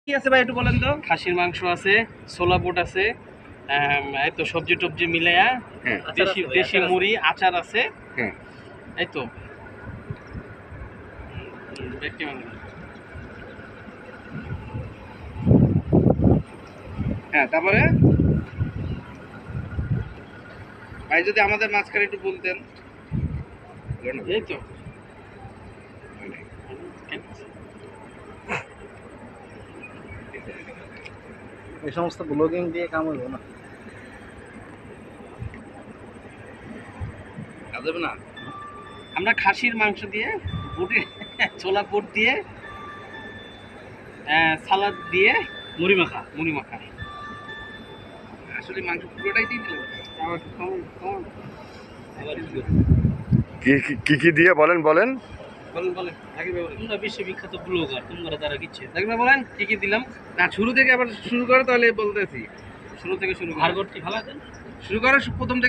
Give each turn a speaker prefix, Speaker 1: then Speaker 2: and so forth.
Speaker 1: কি আছে ভাই একটু বলেন তো? খাসির মাংস আছে, ছোলা বুট আছে, এই তো সবজি টবজি মিলাইয়া,
Speaker 2: হ্যাঁ
Speaker 1: দেশি দেশি মুড়ি, আচার আছে,
Speaker 2: হ্যাঁ
Speaker 1: এই তো। ব্যক্তি মানুষ।
Speaker 2: হ্যাঁ তারপরে ভাই যদি আমাদের মাঝখানে একটু বলতেন।
Speaker 1: এই তো
Speaker 3: এই সমস্ত ব্লগিং দিয়ে কাম হইব না।
Speaker 2: যাবে না।
Speaker 1: আমরা খাসির মাংস দিয়ে বুটে ছোলা বুট দিয়ে সালাদ দিয়ে মুড়ি মাখা
Speaker 2: আসলে মাংস পুরোটাই দিয়ে দিল।
Speaker 1: আবার কম আবার
Speaker 4: কি কি দিয়ে বলেন
Speaker 1: বলেন আগে বলেন। তোমরা বিশ্ব বিখ্যাত ব্লগার, তোমরা তারা কিচ্ছে দেখবে বলেন কি কি দিলাম।
Speaker 2: না শুরু থেকে আবার শুরু করে তাহলে বলতেছি।
Speaker 1: শুরু থেকে শুরু ভার করতে ভালো
Speaker 2: শুরু করে প্রথম থেকে